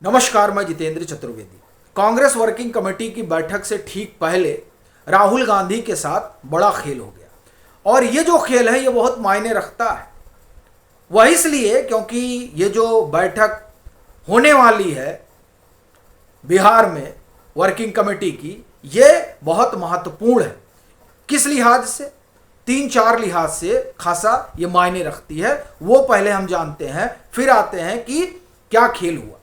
नमस्कार, मैं Jitendra Chaturvedi. Congress working committee की बैठक से ठीक पहले राहुल गांधी के साथ बड़ा खेल हो गया और ये जो खेल है ये बहुत मायने रखता है। वह इसलिए क्योंकि ये जो बैठक होने वाली है बिहार में वर्किंग कमेटी की, ये बहुत महत्वपूर्ण है। किस लिहाज से? 3-4 लिहाज से खासा ये मायने रखती है। वो पहले हम जानते हैं, फिर आते हैं कि क्या खेल हुआ।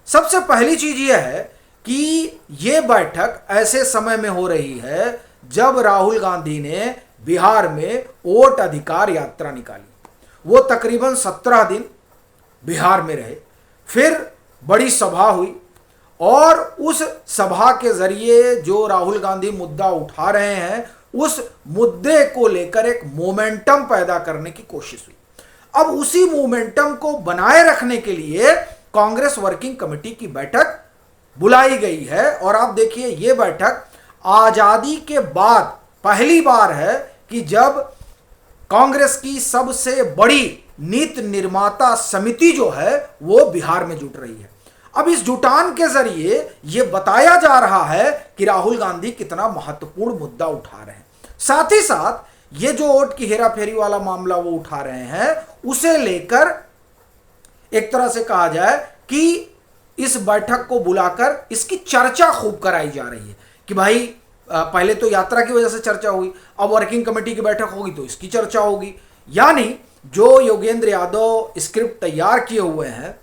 सबसे पहली चीज यह है कि यह बैठक ऐसे समय में हो रही है जब राहुल गांधी ने बिहार में वोट अधिकार यात्रा निकाली। वो तकरीबन 17 दिन बिहार में रहे, फिर बड़ी सभा हुई और उस सभा के जरिए जो राहुल गांधी मुद्दा उठा रहे हैं उस मुद्दे को लेकर एक मोमेंटम पैदा करने की कोशिश हुई। अब उसी मोमेंटम को बनाए रखने के लिए कांग्रेस वर्किंग कमेटी की बैठक बुलाई गई है। और आप देखिए, यह बैठक आजादी के बाद पहली बार है कि जब कांग्रेस की सबसे बड़ी नीति निर्माता समिति जो है वो बिहार में जुट रही है। अब इस जुटान के जरिए यह बताया जा रहा है कि राहुल गांधी कितना महत्वपूर्ण मुद्दा उठा रहे हैं। साथ ही साथ ये जो वोट की हेराफेरी वाला मामला वो उठा रहे हैं, उसे लेकर एक तरह से कहा जाए कि इस बैठक को बुलाकर इसकी चर्चा खूब कराई जा रही है कि भाई पहले तो यात्रा की वजह से चर्चा हुई, अब वर्किंग कमेटी की बैठक होगी तो इसकी चर्चा होगी। यानी जो योगेंद्र यादव स्क्रिप्ट तैयार किए हुए हैं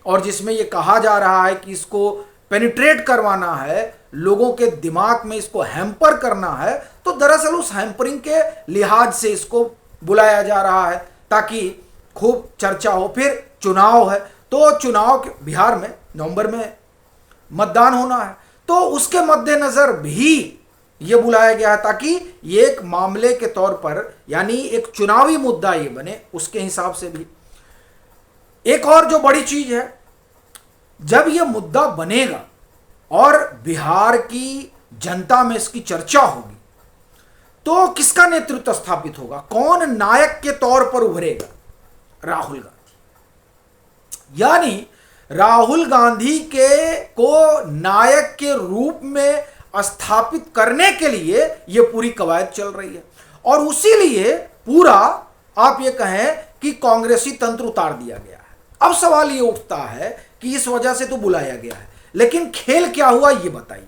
और जिसमें यह कहा जा रहा है कि इसको पेनिट्रेट करवाना है, लोगों के दिमाग में इसको हैम्पर करना है, तो दरअसल उस हैम्परिंग के लिहाज से इसको बुलाया जा रहा है ताकि खूब चर्चा हो। फिर चुनाव है, तो चुनाव के बिहार में नवंबर में मतदान होना है, तो उसके मद्देनजर भी ये बुलाया गया है ताकि ये एक मामले के तौर पर, यानी एक चुनावी मुद्दा ये बने, उसके हिसाब से भी। एक और जो बड़ी चीज है, जब ये मुद्दा बनेगा और बिहार की जनता में इसकी चर्चा होगी तो किसका नेतृत्व स्थापित होगा, कौन नायक के तौर पर उभरेगा? राहुल गांधी। यानी राहुल गांधी को नायक के रूप में स्थापित करने के लिए यह पूरी कवायद चल रही है और उसी लिए पूरा आप ये कहें कि कांग्रेसी तंत्र उतार दिया गया है। अब सवाल ये उठता है कि इस वजह से तो बुलाया गया है, लेकिन खेल क्या हुआ ये बताइए।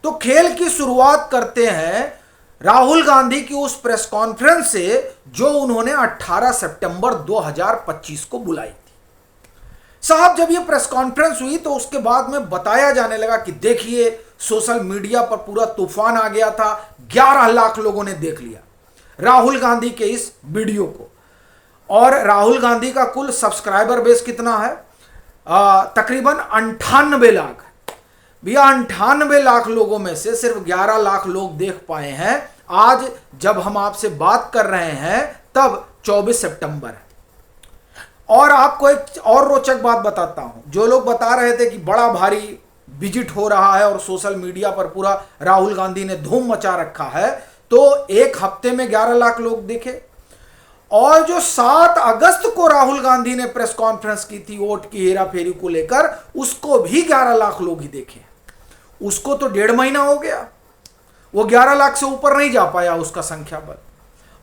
तो खेल की शुरुआत करते हैं राहुल गांधी की उस प्रेस कॉन्फ्रेंस से जो उन्होंने 18 सितंबर 2025 को बुलाई थी। साहब, जब यह प्रेस कॉन्फ्रेंस हुई तो उसके बाद में बताया जाने लगा कि देखिए सोशल मीडिया पर पूरा तूफान आ गया था, 11 लाख लोगों ने देख लिया राहुल गांधी के इस वीडियो को। और राहुल गांधी का कुल सब्सक्राइबर बेस कितना है? तकरीबन 98 लाख। भैया 98 लाख लोगों में से सिर्फ 11 लाख लोग देख पाए हैं। आज जब हम आपसे बात कर रहे हैं तब 24 सितंबर है। और आपको एक और रोचक बात बताता हूं, जो लोग बता रहे थे कि बड़ा भारी विजिट हो रहा है और सोशल मीडिया पर पूरा राहुल गांधी ने धूम मचा रखा है, तो एक हफ्ते में 11 लाख लोग देखे। और जो 7 अगस्त को राहुल गांधी ने प्रेस कॉन्फ्रेंस की थी वोट की हेराफेरी को लेकर, उसको भी 11 लाख लोग ही देखे। उसको तो 1.5 महीना हो गया, वो 11 लाख से ऊपर नहीं जा पाया उसका संख्या बल।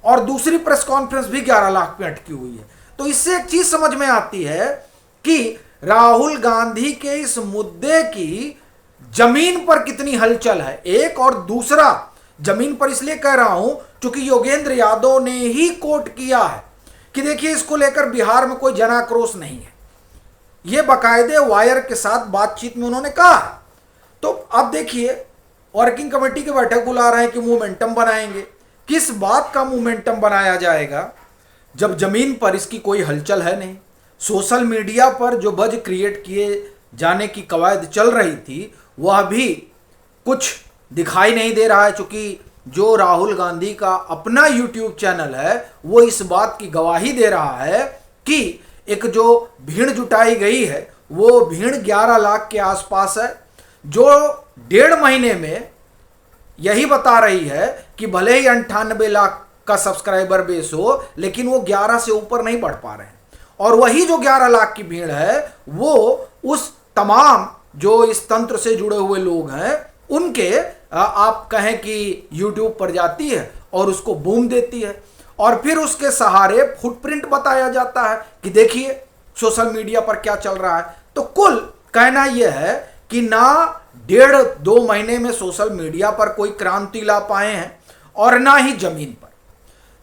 और दूसरी प्रेस कॉन्फ्रेंस भी 11 लाख पे अटकी हुई है। तो इससे एक चीज समझ में आती है कि राहुल गांधी के इस मुद्दे की जमीन पर कितनी हलचल है। एक और दूसरा, जमीन पर इसलिए कह रहा हूं क्योंकि योगेंद्र यादव ने ही कोट किया है कि देखिए इसको लेकर बिहार में कोई जनाक्रोश नहीं है। यह बाकायदे वायर के साथ बातचीत में उन्होंने कहा। तो अब देखिए, वर्किंग कमेटी की बैठक बुला रहे हैं कि मोमेंटम बनाएंगे। किस बात का मोमेंटम बनाया जाएगा जब जमीन पर इसकी कोई हलचल है नहीं? सोशल मीडिया पर जो बज क्रिएट किए जाने की कवायद चल रही थी वह भी कुछ दिखाई नहीं दे रहा है, क्योंकि जो राहुल गांधी का अपना यूट्यूब चैनल है वो इस बात की गवाही दे रहा है कि एक जो भीड़ जुटाई गई है वो भीड़ 11 लाख के आसपास है, जो 1.5 महीने में यही बता रही है कि भले ही 98 लाख का सब्सक्राइबर बेस हो, लेकिन वो 11 से ऊपर नहीं बढ़ पा रहे हैं। और वही जो 11 लाख की भीड़ है वो उस तमाम जो इस तंत्र से जुड़े हुए लोग हैं उनके आप कहें कि यूट्यूब पर जाती है और उसको बूम देती है, और फिर उसके सहारे फुटप्रिंट बताया जाता है कि देखिए सोशल मीडिया पर क्या चल रहा है। तो कुल कहना यह है कि ना 1.5-2 महीने में सोशल मीडिया पर कोई क्रांति ला पाए हैं और ना ही जमीन पर।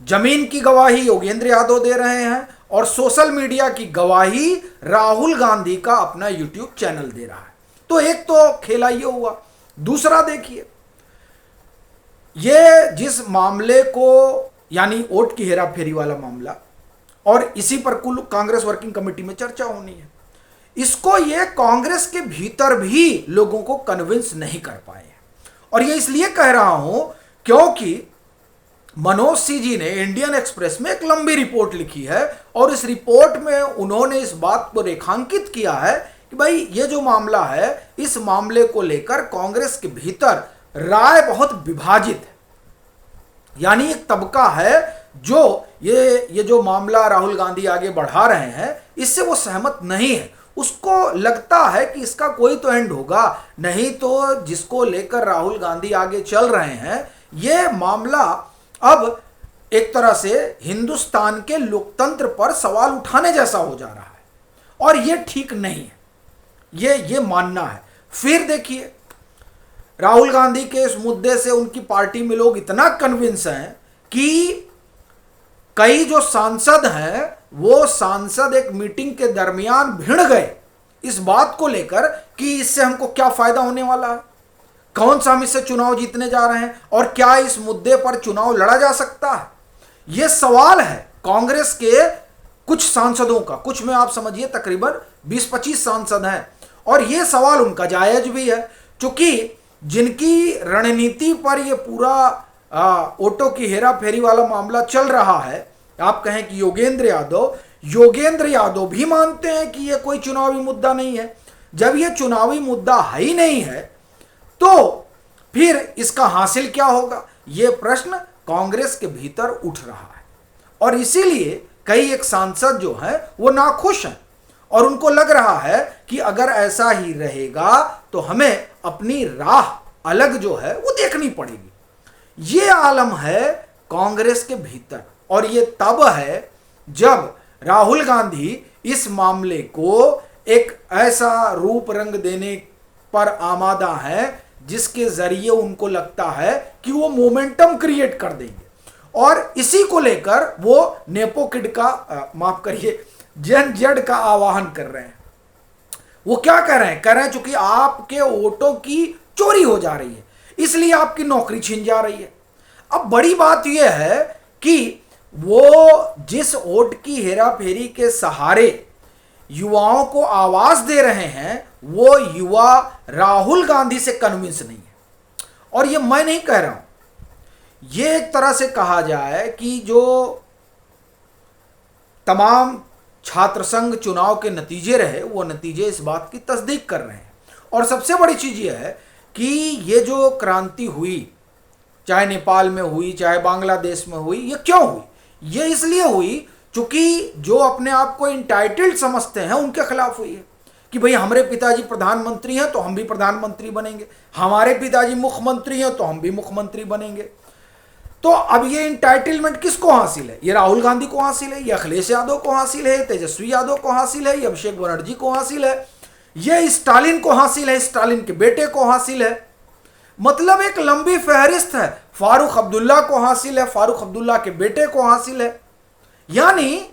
जमीन की गवाही योगेंद्र यादव दे रहे हैं और सोशल मीडिया की गवाही राहुल गांधी का अपना यूट्यूब चैनल दे रहा है। तो एक तो खेला ये हुआ। दूसरा देखिए, ये जिस मामले को यानी वोट की हेराफेरी वाला मामला, और इसी पर कुल कांग्रेस वर्किंग कमेटी में चर्चा होनी है, इसको ये कांग्रेस के भीतर भी लोगों को कन्विंस नहीं कर पाए हैं। और ये इसलिए कह रहा हूं क्योंकि मनोज सिंह जी ने इंडियन एक्सप्रेस में एक लंबी रिपोर्ट लिखी है और इस रिपोर्ट में उन्होंने इस बात को रेखांकित किया है कि भाई ये जो मामला है, इस मामले को लेकर कांग्रेस के भीतर राय बहुत विभाजित है। यानी एक तबका है जो ये जो मामला राहुल गांधी आगे बढ़ा रहे हैं इससे वो सहमत नहीं है। उसको लगता है कि इसका कोई तो एंड होगा, नहीं तो जिसको लेकर राहुल गांधी आगे चल रहे हैं ये मामला अब एक तरह से हिंदुस्तान के लोकतंत्र पर सवाल उठाने जैसा हो जा रहा है और ये ठीक नहीं है, ये मानना है। फिर देखिए, राहुल गांधी के इस मुद्दे से उनकी पार्टी में लोग इतना कन्विंस हैं कि कई जो सांसद हैं वो सांसद एक मीटिंग के दरमियान भिड़ गए इस बात को लेकर कि इससे हमको क्या फायदा होने वाला है, कौन सा हम इससे चुनाव जीतने जा रहे हैं और क्या इस मुद्दे पर चुनाव लड़ा जा सकता है। यह सवाल है कांग्रेस के कुछ सांसदों का, कुछ में आप समझिए तकरीबन 20-25 सांसद हैं, और यह सवाल उनका जायज भी है क्योंकि जिनकी रणनीति पर यह पूरा ऑटो की हेरा फेरी वाला मामला चल रहा है, आप कहें कि योगेंद्र यादव भी मानते हैं कि यह कोई चुनावी मुद्दा नहीं है। जब यह चुनावी मुद्दा है ही नहीं है तो फिर इसका हासिल क्या होगा, यह प्रश्न कांग्रेस के भीतर उठ रहा है। और इसीलिए कई एक सांसद जो हैं वो नाखुश हैं और उनको लग रहा है कि अगर ऐसा ही रहेगा तो हमें अपनी राह अलग जो है वो देखनी पड़ेगी। ये आलम है कांग्रेस के भीतर, और ये तब है जब राहुल गांधी इस मामले को एक ऐसा रूप रंग देने पर आमादा है जिसके जरिए उनको लगता है कि वो मोमेंटम क्रिएट कर देंगे, और इसी को लेकर वो नेपो किड का माफ करिए जन जेड का आह्वान कर रहे हैं। वो क्या कह रहे हैं चूंकि आपके वोटों की चोरी हो जा रही है इसलिए आपकी नौकरी छीन जा रही है। अब बड़ी बात यह है कि वो जिस वोट की हेराफेरी के सहारे युवाओं को आवाज दे रहे हैं वो युवा राहुल गांधी से कन्विंस नहीं है। और ये मैं नहीं कह रहा हूं, ये एक तरह से कहा जाए कि जो तमाम छात्र संघ चुनाव के नतीजे रहे वो नतीजे इस बात की तस्दीक कर रहे हैं। और सबसे बड़ी चीज यह है कि ये जो क्रांति हुई, चाहे नेपाल में हुई चाहे बांग्लादेश में हुई, ये क्यों हुई? ये इसलिए हुई क्योंकि जो अपने आप को इंटाइटल्ड समझते हैं उनके खिलाफ हुई है कि भाई हमारे पिताजी प्रधानमंत्री हैं तो हम भी प्रधानमंत्री बनेंगे, हमारे पिताजी मुख्यमंत्री हैं तो हम भी मुख्यमंत्री बनेंगे। तो अब ये इंटाइटलमेंट किसको हासिल है? ये राहुल गांधी को हासिल है, ये अखिलेश यादव को हासिल है, तेजस्वी यादव को हासिल है, ये अभिषेक बनर्जी को हासिल है, ये स्टालिन को हासिल है, स्टालिन के बेटे को हासिल है। मतलब एक लंबी फहरिस्त है। फारूक अब्दुल्ला को हासिल है, फारूक अब्दुल्ला के बेटे को हासिल है। यानी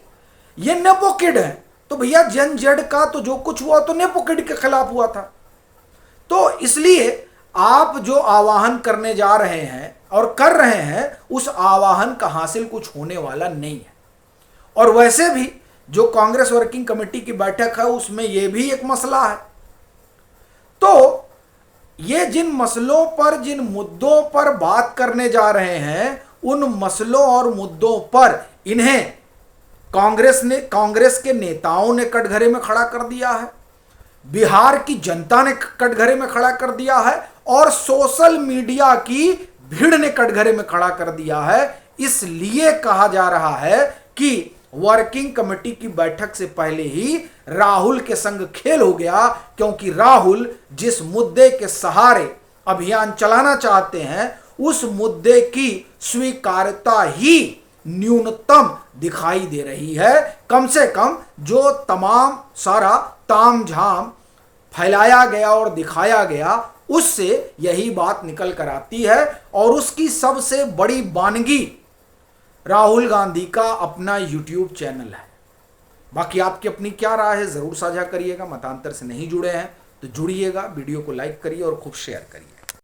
ये नेपो किड है। तो भैया जन जेड का तो जो कुछ हुआ तो नेपो किड के खिलाफ हुआ था। तो इसलिए आप जो आवाहन करने जा रहे हैं और कर रहे हैं उस आवाहन का हासिल कुछ होने वाला नहीं है। और वैसे भी जो कांग्रेस वर्किंग कमेटी की बैठक है उसमें यह भी एक मसला है। तो ये जिन मसलों पर, जिन मुद्दों पर बात करने जा रहे हैं उन मसलों और मुद्दों पर इन्हें कांग्रेस के नेताओं ने कटघरे में खड़ा कर दिया है, बिहार की जनता ने कटघरे में खड़ा कर दिया है और सोशल मीडिया की भीड़ ने कटघरे में खड़ा कर दिया है। इसलिए कहा जा रहा है कि वर्किंग कमेटी की बैठक से पहले ही राहुल के संग खेल हो गया, क्योंकि राहुल जिस मुद्दे के सहारे अभियान चलाना चाहते हैं उस मुद्दे की स्वीकार्यता ही न्यूनतम दिखाई दे रही है। कम से कम जो तमाम सारा तामझाम फैलाया गया और दिखाया गया उससे यही बात निकल कर आती है। और उसकी सबसे बड़ी वानगी राहुल गांधी का अपना यूट्यूब चैनल है। बाकी आपकी अपनी क्या राय है जरूर साझा करिएगा। मतांतर से नहीं जुड़े हैं तो जुड़िएगा, वीडियो को लाइक करिए और खूब शेयर करिए।